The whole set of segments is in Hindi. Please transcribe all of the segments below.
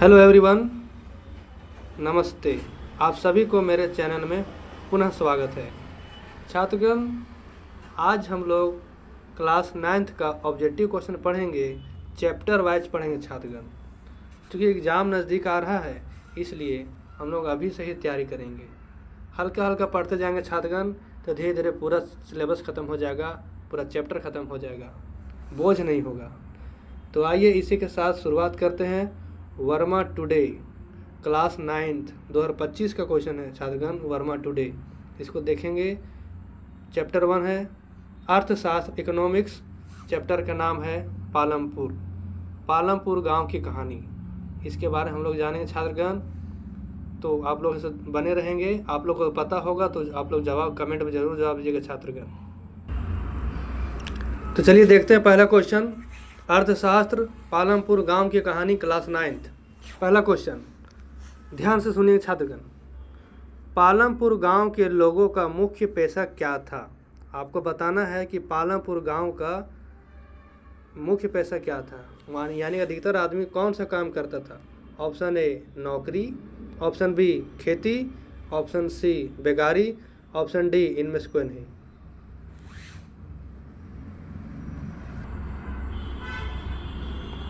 हेलो एवरीवन, नमस्ते। आप सभी को मेरे चैनल में पुनः स्वागत है। छात्रगण, आज हम लोग क्लास 9th का ऑब्जेक्टिव क्वेश्चन पढ़ेंगे, चैप्टर वाइज पढ़ेंगे छात्रगण। क्योंकि एग्ज़ाम नज़दीक आ रहा है, इसलिए हम लोग अभी से ही तैयारी करेंगे। हल्का हल्का पढ़ते जाएंगे छात्रगण, तो धीरे धीरे पूरा सिलेबस ख़त्म हो जाएगा, पूरा चैप्टर ख़त्म हो जाएगा, बोझ नहीं होगा। तो आइए इसी के साथ शुरुआत करते हैं। वर्मा टुडे क्लास 9th 2025 का क्वेश्चन है छात्रगण, वर्मा टुडे। इसको देखेंगे। चैप्टर 1 है अर्थशास्त्र, इकोनॉमिक्स। चैप्टर का नाम है पालमपुर। पालमपुर गांव की कहानी, इसके बारे में हम लोग जानेंगे छात्रगण। तो आप लोग इसे बने रहेंगे। आप लोग को पता होगा तो आप लोग जवाब कमेंट में ज़रूर जवाब दीजिएगा छात्रगण। तो चलिए देखते हैं पहला क्वेश्चन, अर्थशास्त्र, पालमपुर गांव की कहानी, क्लास 9th। पहला क्वेश्चन ध्यान से सुनिए छात्रगण। पालमपुर गांव के लोगों का मुख्य पेशा क्या था? आपको बताना है कि पालमपुर गांव का मुख्य पेशा क्या था, यानी अधिकतर आदमी कौन सा काम करता था। ऑप्शन ए नौकरी, ऑप्शन बी खेती, ऑप्शन सी बेगारी, ऑप्शन डी इनमें से कोई नहीं।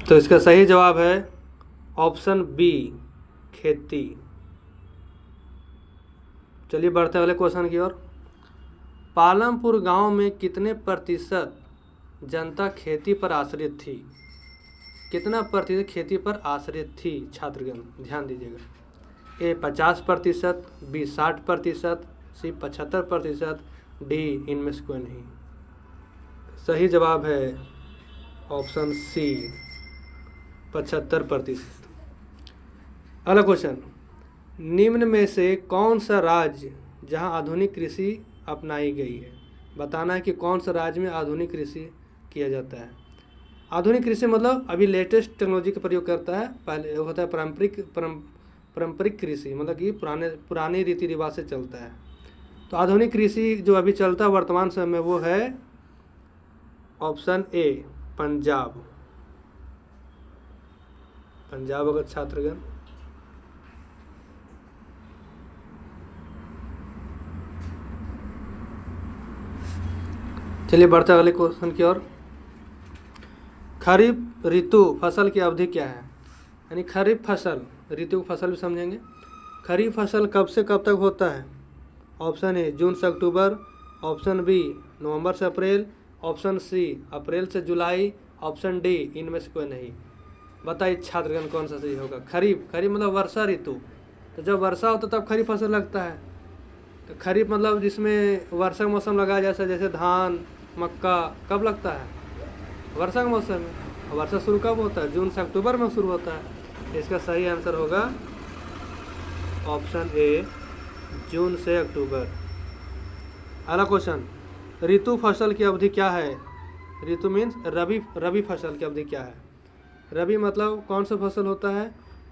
तो इसका सही जवाब है ऑप्शन बी खेती। चलिए बढ़ते हैं अगले क्वेश्चन की ओर। पालमपुर गांव में कितने प्रतिशत जनता खेती पर आश्रित थी? कितना प्रतिशत खेती पर आश्रित थी छात्रगण? ध्यान दीजिएगा। ए 50%, बी 60%, सी 75%, डी इनमें से कोई नहीं। सही जवाब है ऑप्शन सी 75%। अगला क्वेश्चन, निम्न में से कौन सा राज्य जहां आधुनिक कृषि अपनाई गई है? बताना है कि कौन सा राज्य में आधुनिक कृषि किया जाता है। आधुनिक कृषि मतलब अभी लेटेस्ट टेक्नोलॉजी का प्रयोग करता है। पहले होता है पारंपरिक कृषि, मतलब कि पुराने रीति रिवाज से चलता है। तो आधुनिक कृषि जो अभी चलता है वर्तमान समय में, वो है ऑप्शन ए पंजाब। पंजाब अगर छात्रगण। चलिए बढ़ते अगले क्वेश्चन की ओर। खरीफ ऋतु फसल की अवधि क्या है? यानी खरीफ फसल, ऋतु फसल भी समझेंगे। खरीफ फसल कब से कब तक होता है? ऑप्शन ए जून से अक्टूबर, ऑप्शन बी नवंबर से अप्रैल, ऑप्शन सी अप्रैल से जुलाई, ऑप्शन डी इनमें से कोई नहीं। बताइए छात्रगण कौन सा सही होगा। खरीफ मतलब वर्षा ऋतु। तो जब वर्षा होता तब खरीफ फसल लगता है। तो खरीफ मतलब जिसमें वर्षा का मौसम लगाया जैसे धान मक्का, कब लगता है? वर्षा का मौसम में। वर्षा शुरू कब होता है? जून से अक्टूबर में शुरू होता है। इसका सही आंसर होगा ऑप्शन ए जून से अक्टूबर। अगला क्वेश्चन, ऋतु फसल की अवधि क्या है? ऋतु मीन्स रबी फसल की अवधि क्या है? रबी मतलब कौन सा फसल होता है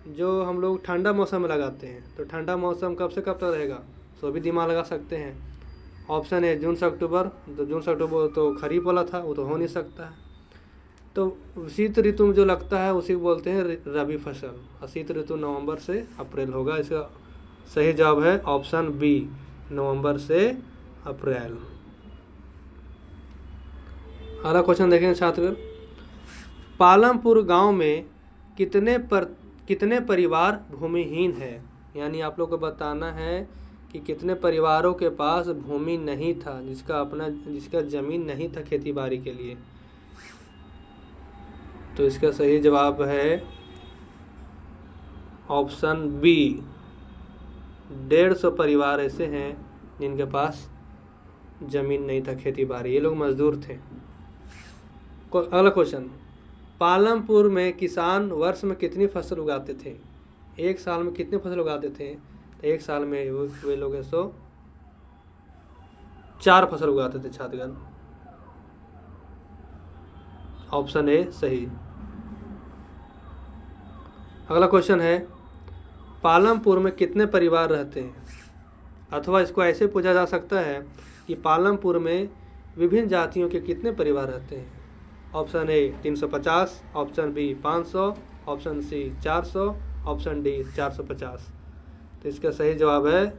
जो हम लोग ठंडा मौसम में लगाते हैं। तो ठंडा मौसम कब से कब तक रहेगा, सो भी दिमाग लगा सकते हैं। ऑप्शन ए जून से अक्टूबर। तो जून से अक्टूबर तो खरीफ वाला था, वो तो हो नहीं सकता है। तो शीत ऋतु में जो लगता है उसी को बोलते हैं रबी फसल। और शीत ऋतु नवंबर से अप्रैल होगा। इसका सही जवाब है ऑप्शन बी नवंबर से अप्रैल। अगला क्वेश्चन देखेंगे छात्र। पालमपुर गांव में कितने परिवार भूमिहीन है? यानी आप लोग को बताना है कि कितने परिवारों के पास भूमि नहीं था, जिसका ज़मीन नहीं था खेती बाड़ी के लिए। तो इसका सही जवाब है ऑप्शन बी 150 परिवार ऐसे हैं जिनके पास ज़मीन नहीं था खेती बाड़ी, ये लोग मजदूर थे। अगला क्वेश्चन, पालमपुर में किसान वर्ष में कितनी फसल उगाते थे? एक साल में कितनी फसल उगाते थे? तो एक साल में वे लोग 4 फसल उगाते थे छात्रगण। ऑप्शन ए सही। अगला क्वेश्चन है, पालमपुर में कितने परिवार रहते हैं? अथवा इसको ऐसे पूछा जा सकता है कि पालमपुर में विभिन्न जातियों के कितने परिवार रहते हैं? Option A 350, option B 500, option C 400, option D 450। तो इसका सही जवाब है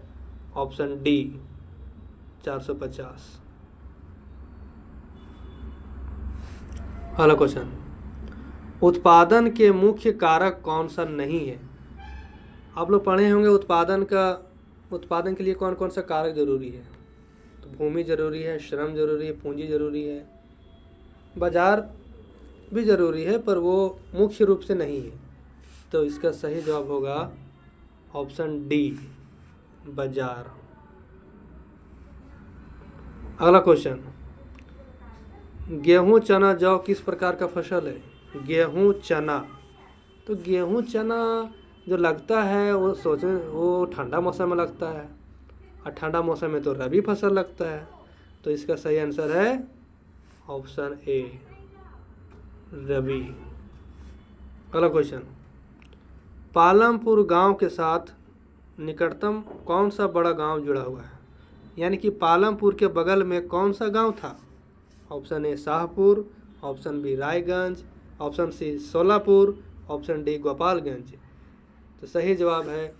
ऑप्शन डी 450। अगला क्वेश्चन, उत्पादन के मुख्य कारक कौन सा नहीं है? आप लोग पढ़े होंगे उत्पादन के लिए कौन कौन सा कारक जरूरी है। तो भूमि जरूरी है, श्रम जरूरी है, पूंजी जरूरी है, बाजार भी जरूरी है, पर वो मुख्य रूप से नहीं है। तो इसका सही जवाब होगा ऑप्शन डी बाजार। अगला क्वेश्चन, गेहूं चना जौ किस प्रकार का फसल है? गेहूं चना, तो गेहूं चना जो लगता है वो ठंडा मौसम में लगता है, और ठंडा मौसम में तो रबी फसल लगता है। तो इसका सही आंसर है ऑप्शन ए रबी। अगला क्वेश्चन, पालमपुर गांव के साथ निकटतम कौन सा बड़ा गांव जुड़ा हुआ है? यानी कि पालमपुर के बगल में कौन सा गांव था? Option A Shahpur, option B Raiganj, option C Solapur, option D Gopalganj. तो सही जवाब है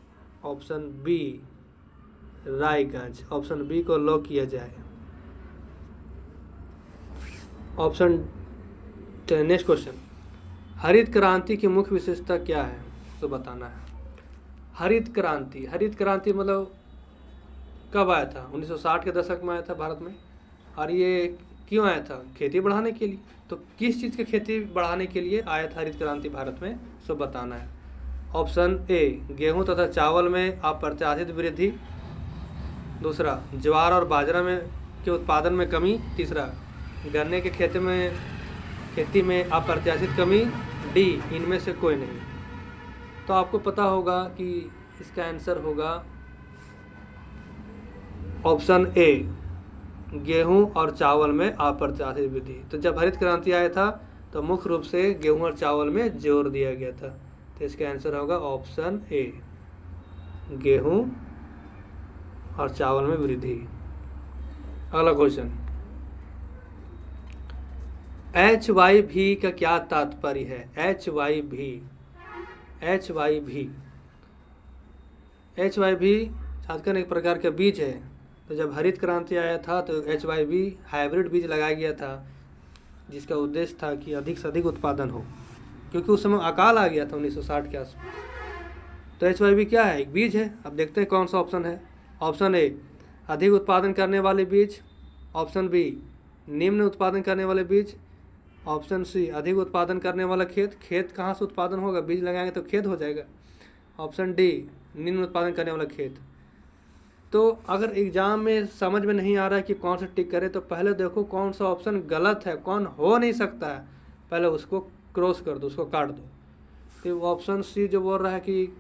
option B Raiganj. Option B को लॉक किया जाए। नेक्स्ट क्वेश्चन, हरित क्रांति की मुख्य विशेषता क्या है? तो बताना है। हरित क्रांति मतलब कब आया था? 1960 के दशक में आया था भारत में। और ये क्यों आया था? खेती बढ़ाने के लिए। तो किस चीज़ की खेती बढ़ाने के लिए आया था हरित क्रांति भारत में? सो बताना है। ऑप्शन ए गेहूं तथा चावल में अप्रत्याशित वृद्धि, दूसरा ज्वार और बाजरा में के उत्पादन में कमी, तीसरा गन्ने के खेती में अप्रत्याशित कमी, डी इनमें से कोई नहीं। तो आपको पता होगा कि इसका आंसर होगा ऑप्शन ए गेहूं और चावल में अप्रत्याशित वृद्धि। तो जब हरित क्रांति आया था तो मुख्य रूप से गेहूं और चावल में जोर दिया गया था। तो इसका आंसर होगा ऑप्शन ए गेहूं और चावल में वृद्धि। अगला क्वेश्चन, HYV का क्या तात्पर्य है? HYV छात्र एक प्रकार का बीज है। तो जब हरित क्रांति आया था तो HYV हाइब्रिड बीज लगाया गया था, जिसका उद्देश्य था कि अधिक से अधिक उत्पादन हो, क्योंकि उस समय अकाल आ गया था 1960 के आसपास। तो HYV क्या है? एक बीज है। अब देखते हैं कौन सा ऑप्शन है। ऑप्शन ए अधिक उत्पादन करने वाले बीज, ऑप्शन बी निम्न उत्पादन करने वाले बीज, ऑप्शन सी अधिक उत्पादन करने वाला खेत कहाँ से उत्पादन होगा? बीज लगाएंगे तो खेत हो जाएगा। ऑप्शन डी निम्न उत्पादन करने वाला खेत। तो अगर एग्जाम में समझ में नहीं आ रहा है कि कौन सा टिक करे, तो पहले देखो कौन सा ऑप्शन गलत है, कौन हो नहीं सकता है, पहले उसको क्रॉस कर दो, उसको काट दो। तो ऑप्शन सी जो बोल रहा है कि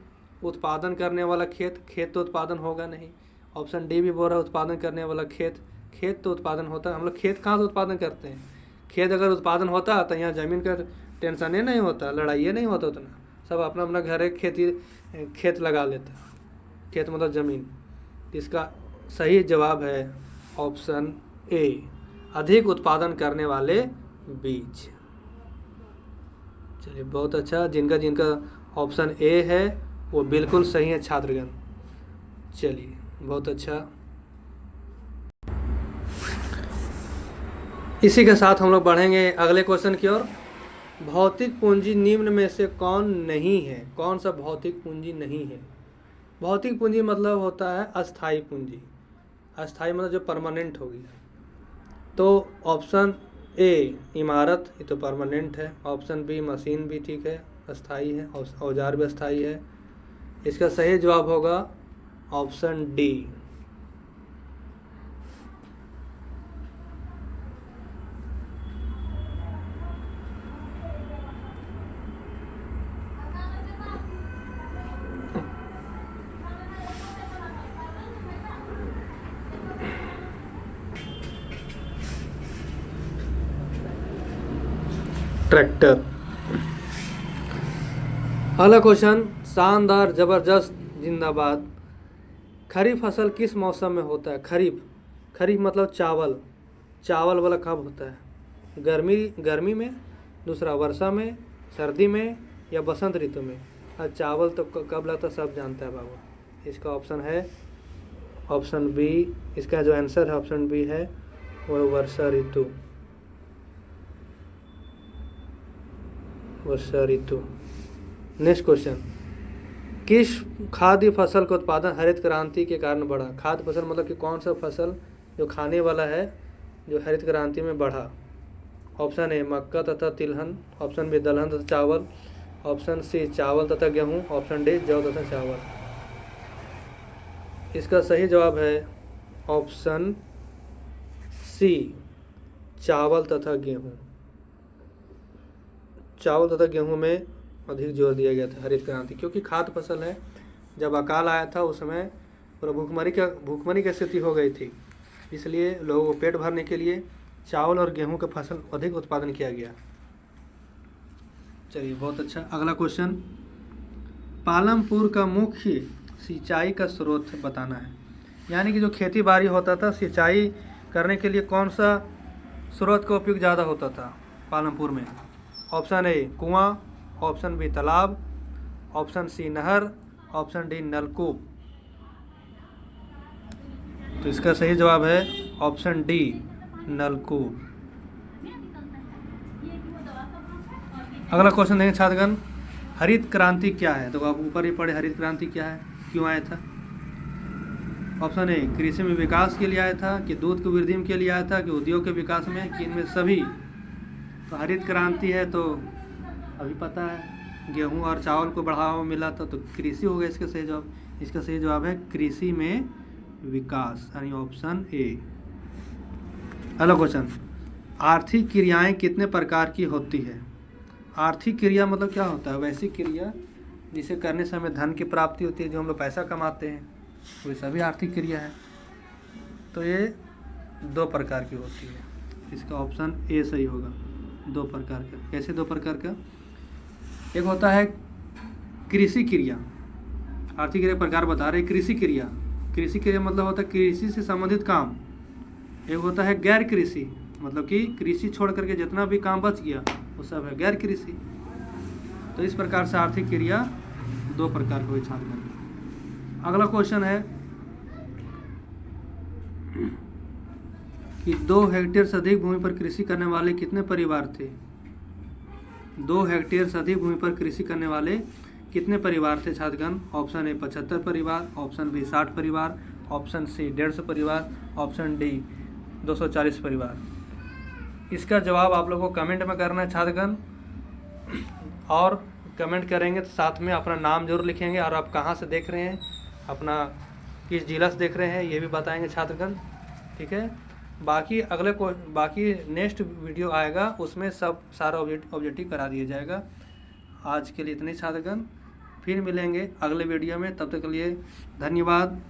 उत्पादन करने वाला खेत तो उत्पादन होगा नहीं। ऑप्शन डी भी बोल रहा है उत्पादन करने वाला खेत तो उत्पादन होता है। हम लोग खेत कहाँ से उत्पादन करते हैं? खेत अगर उत्पादन होता तो यहाँ ज़मीन का टेंशन ही नहीं होता, लड़ाई नहीं होता उतना, सब अपना अपना घर खेत लगा लेता। खेत मतलब ज़मीन। इसका सही जवाब है ऑप्शन ए अधिक उत्पादन करने वाले बीज। चलिए बहुत अच्छा, जिनका ऑप्शन ए है वो बिल्कुल सही है छात्रगण। चलिए बहुत अच्छा। इसी के साथ हम लोग बढ़ेंगे अगले क्वेश्चन की ओर। भौतिक पूंजी निम्न में से कौन नहीं है? कौन सा भौतिक पूंजी नहीं है? भौतिक पूंजी मतलब होता है अस्थाई पूंजी। अस्थाई मतलब जो परमानेंट होगी। तो ऑप्शन ए इमारत, ये तो परमानेंट है। ऑप्शन बी मशीन भी ठीक है, अस्थाई है। औजार भी अस्थाई है। इसका सही जवाब होगा ऑप्शन डी। ट्रैक्टर। अगला क्वेश्चन, शानदार, जबरदस्त, जिंदाबाद। खरीफ फसल किस मौसम में होता है? खरीफ मतलब चावल वाला कब होता है? गर्मी में, दूसरा वर्षा में, सर्दी में या बसंत ऋतु में? और चावल तो कब लगता है सब जानता है बाबू। इसका ऑप्शन है ऑप्शन बी। इसका जो आंसर है ऑप्शन बी है वह वर्षा ऋतु। वर्षा ऋतु। नेक्स्ट क्वेश्चन, किस खाद्य फसल का उत्पादन हरित क्रांति के कारण बढ़ा? खाद्य फसल मतलब कि कौन सा फसल जो खाने वाला है जो हरित क्रांति में बढ़ा? ऑप्शन ए मक्का तथा तिलहन, ऑप्शन बी दलहन तथा चावल, ऑप्शन सी चावल तथा गेहूँ, ऑप्शन डी जौ तथा चावल। इसका सही जवाब है ऑप्शन सी चावल तथा गेहूँ। चावल तथा गेहूँ में अधिक जोर दिया गया था हरित क्रांति, क्योंकि खाद्य फसल है। जब अकाल आया था उस समय पूरा भूखमरी की स्थिति हो गई थी, इसलिए लोगों को पेट भरने के लिए चावल और गेहूं का फसल अधिक उत्पादन किया गया। चलिए बहुत अच्छा। अगला क्वेश्चन, पालमपुर का मुख्य सिंचाई का स्रोत बताना है। यानी कि जो खेती बाड़ी होता था, सिंचाई करने के लिए कौन सा स्रोत का उपयोग ज़्यादा होता था पालमपुर में? ऑप्शन ए कुआं, ऑप्शन बी तालाब, ऑप्शन सी नहर, ऑप्शन डी नलकूप। तो इसका सही जवाब है ऑप्शन डी नलकूप। अगला क्वेश्चन देखें छात्रगण, हरित क्रांति क्या है? तो आप ऊपर ही पढ़े हरित क्रांति क्या है, क्यों आया था। ऑप्शन ए कृषि में विकास के लिए आया था, कि दूध की वृद्धि के लिए आया था, कि उद्योग के विकास में, कि इनमें सभी। तो हरित क्रांति है तो अभी पता है गेहूं और चावल को बढ़ावा मिला था, तो कृषि हो गया इसका सही जवाब। इसका सही जवाब है कृषि में विकास, यानी ऑप्शन ए। अगला क्वेश्चन, आर्थिक क्रियाएं कितने प्रकार की होती है? आर्थिक क्रिया मतलब क्या होता है? वैसी क्रिया जिसे करने से हमें धन की प्राप्ति होती है, जो हम लोग पैसा कमाते हैं, वो सभी आर्थिक क्रिया है। तो ये 2 प्रकार की होती है। इसका ऑप्शन ए सही होगा, 2 प्रकार का। कैसे 2 प्रकार का? एक होता है कृषि क्रिया, आर्थिक क्रिया प्रकार बता रहे। कृषि क्रिया, कृषि क्रिया मतलब होता है कृषि से संबंधित काम। एक होता है गैर कृषि, मतलब कि कृषि छोड़ करके जितना भी काम बच गया वो सब है गैर कृषि। तो इस प्रकार से आर्थिक क्रिया 2 प्रकार की छात्र। अगला क्वेश्चन है कि 2 हेक्टेयर से अधिक भूमि पर कृषि करने वाले कितने परिवार थे? 2 हेक्टेयर से अधिक भूमि पर कृषि करने वाले कितने परिवार थे छात्रगण? ऑप्शन ए 75 परिवार, ऑप्शन बी 60 परिवार, ऑप्शन सी 150 परिवार, ऑप्शन डी 240 परिवार। इसका जवाब आप लोगों को कमेंट में करना है छात्रगण, और कमेंट करेंगे तो साथ में अपना नाम जरूर लिखेंगे और आप कहाँ से देख रहे हैं, अपना किस जिला से देख रहे हैं ये भी बताएंगे छात्रगण। ठीक है, बाकी नेक्स्ट वीडियो आएगा, उसमें सब सारा ऑब्जेक्टिव करा दिया जाएगा। आज के लिए इतने छात्रगण, फिर मिलेंगे अगले वीडियो में। तब तक के लिए धन्यवाद।